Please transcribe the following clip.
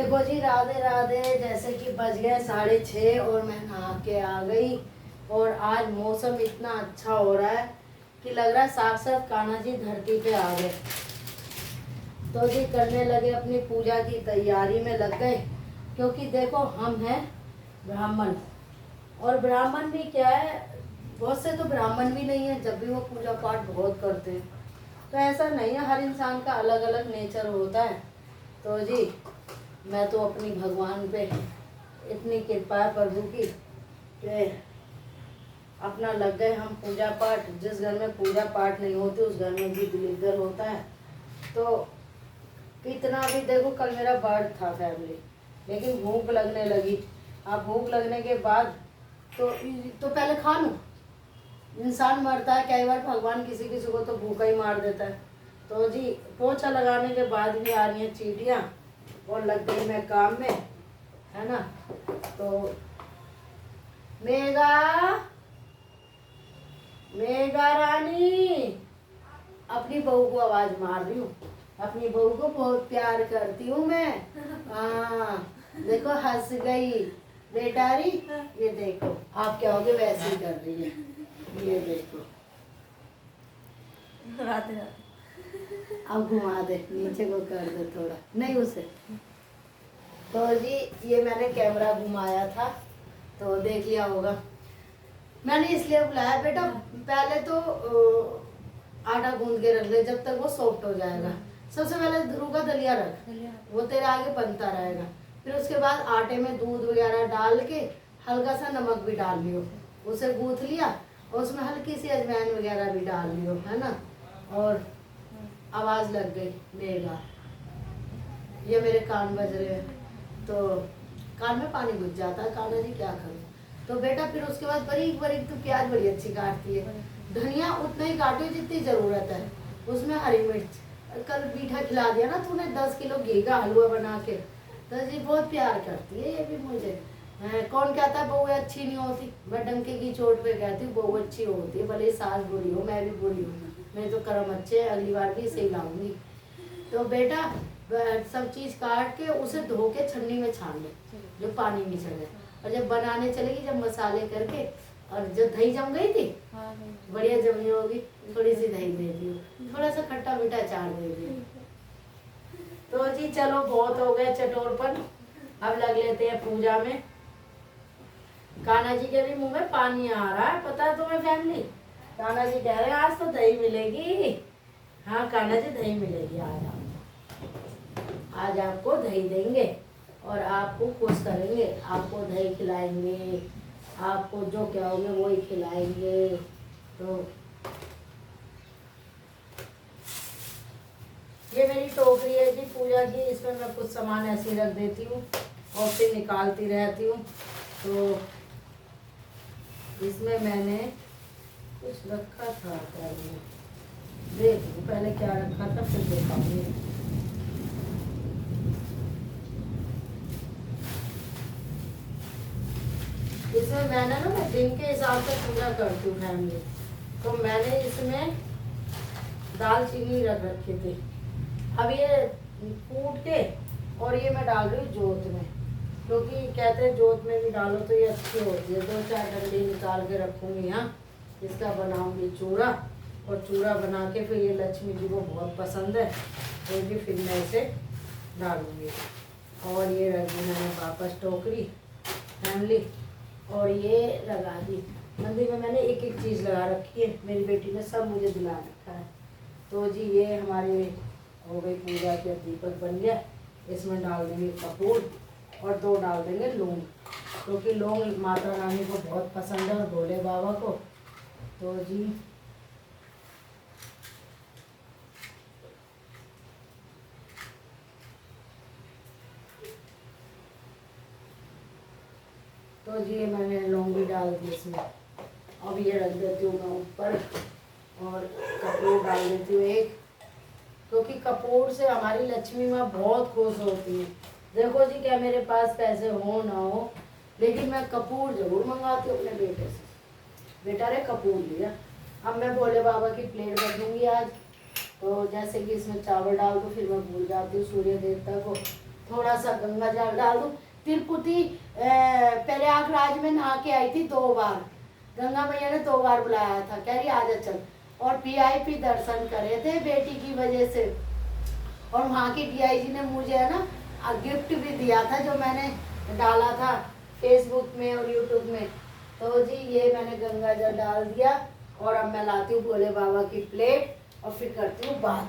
देखो जी, राधे राधे। जैसे कि बज गए 6:30 और मैं नहा के आ गई। और आज मौसम इतना अच्छा हो रहा है कि लग रहा है साक्षात कान्हा जी धरती पे आ गए। तो जी करने लगे, अपनी पूजा की तैयारी में लग गए। क्योंकि देखो हम हैं ब्राह्मण, और ब्राह्मण भी क्या है, बहुत से तो ब्राह्मण भी नहीं है, जब भी वो पूजा पाठ बहुत करते हैं। तो ऐसा नहीं है, हर इंसान का अलग अलग नेचर होता है। तो जी मैं तो अपनी भगवान पे इतनी कृपा है प्रभु की कि अपना लग गए हम पूजा पाठ। जिस घर में पूजा पाठ नहीं होती उस घर में भी दिलीदर होता है। तो कितना भी देखो, कल मेरा बर्थ था फैमिली, लेकिन भूख लगने लगी। अब भूख लगने के बाद तो पहले खा लूँ। इंसान मरता है कई बार, भगवान किसी किसी को तो भूखा ही मार देता है। तो जी पोछा लगाने के बाद भी आ रही हैं चींटियाँ, और लग गई मैं काम में, है ना। तो मेगा मेगा रानी, अपनी बहू को आवाज मार रही हूँ। अपनी बहू को बहुत प्यार करती हूँ मैं। हाँ देखो हंस गई बेटारी। ये देखो आप क्या होगे, वैसे ही कर रही है। ये देखो राधे राधे। अब घुमा दे, नीचे को कर दे थोड़ा, नहीं उसे। तो जी ये मैंने कैमरा घुमाया था तो देख लिया होगा। मैंने इसलिए बुलाया बेटा, पहले तो आटा गूंद के रख ले जब तक वो सॉफ्ट हो जाएगा। सबसे पहले ध्रुव का दलिया रख, वो तेरे आगे बनता रहेगा। फिर उसके बाद आटे में दूध वगैरह डाल के हल्का सा नमक भी डाल लियो, उसे गूंथ लिया, और उसमें हल्की सी अजवाइन वगैरह भी डाल लियो, है ना। और आवाज लग गई मेगा, ये मेरे कान बज रहे हैं, तो कान में पानी घुस जाता है। कान्हा जी क्या करूं। तो बेटा फिर उसके बाद बारीक बारीक तो प्याज बड़ी अच्छी काटती है, धनिया उतना ही काटो जितनी जरूरत है, उसमें हरी मिर्च। कल मीठा खिला दिया ना तूने 10 किलो घी का हलवा बना के। तो जी बहुत प्यार करती है ये भी मुझे। कौन कहता है बहू अच्छी नहीं होती, मैं डंके की चोट पे कहती हूँ बहू अच्छी होती है, भले सास बुरी हो मैं भी बुरी हूँ। मेरे तो कर्म अच्छे, अगली बार भी इसे लाऊंगी। तो बेटा सब चीज काट के उसे धो के छन्नी में छान ले, जो पानी नहीं चले। और जब बनाने चलेगी, जब मसाले करके, और जब दही जम गई थी, बढ़िया जमी होगी, थोड़ी सी दही दे दी, थोड़ा सा खट्टा मीठा अचार दे दिया। तो जी चलो बहुत हो गया चटोरपन, अब लग लेते हैं पूजा में। कान्हा जी के भी मुंह में पानी आ रहा है, पता है तुम्हें फैमिली। कान्हा जी कह रहे हैं आज तो दही मिलेगी। हाँ कान्हा जी दही मिलेगी आज आपको दही देंगे और आपको खुश करेंगे, आपको दही खिलाएंगे, आपको जो कहोगे वो ही खिलाएंगे। तो ये मेरी टोकरी है जी पूजा की, इसमें मैं कुछ सामान ऐसे रख देती हूँ और फिर निकालती रहती हूँ। तो इसमें मैंने कुछ रखा था, देखो पहले क्या रखा था फिर दिखाऊंगी। इसमें मैंने ना, मैं दिन के हिसाब से पूजा करती हूँ फैमिली। तो मैंने इसमें दालचीनी रख रखी थी, अब ये कूट के, और ये मैं डाल रही हूँ जोत में, क्योंकि कहते हैं जोत में भी डालो तो ये अच्छी होती है। 2-4 डंडी निकाल के रखूँगी यहाँ, इसका बनाऊँगी चूड़ा, और चूड़ा बना के फिर ये लक्ष्मी जी को बहुत पसंद है, तो भी फिर मैं इसे डालूँगी। और ये रख दी मैंने वापस टोकरी फैमिली, और ये लगा दी मंदिर में। मैंने एक एक चीज़ लगा रखी है, मेरी बेटी ने सब मुझे दिला रखा है। तो जी ये हमारे हो गई पूजा के, दीपक बन गया। इसमें डाल देंगे कपूर और 2 डाल देंगे लौंग, क्योंकि लौंग माता रानी को बहुत पसंद है और भोले बाबा को। तो जी ये मैंने लौंग भी डाल दी इसमें। अब ये रख देती हूँ मैं ऊपर, और कपूर डाल देती हूँ एक, क्योंकि कपूर से हमारी लक्ष्मी माँ बहुत खुश होती है। देखो जी क्या मेरे पास पैसे हो ना हो, लेकिन मैं कपूर जरूर मंगाती हूँ अपने बेटे से। बेटा रे कपूर लिया। अब मैं भोले बाबा की प्लेट रख दूँगी आज। तो जैसे कि इसमें चावल डाल दो, फिर मैं भूल जाती हूँ सूर्य देवता को थोड़ा सा गंगा जल डाल दूँ। तिरुपति प्रयागराज में नहा के आई थी 2 बार, गंगा मैया ने 2 बार बुलाया था, कह रही आजा चल। और VIP दर्शन करे थे बेटी की वजह से। और वहाँ की DIG ने मुझे है ना गिफ्ट भी दिया था, जो मैंने डाला था फेसबुक में और यूट्यूब में। तो जी ये मैंने गंगा जल डाल दिया और अब मैं लाती हूँ भोले बाबा की प्लेट और फिर करती हूँ बात।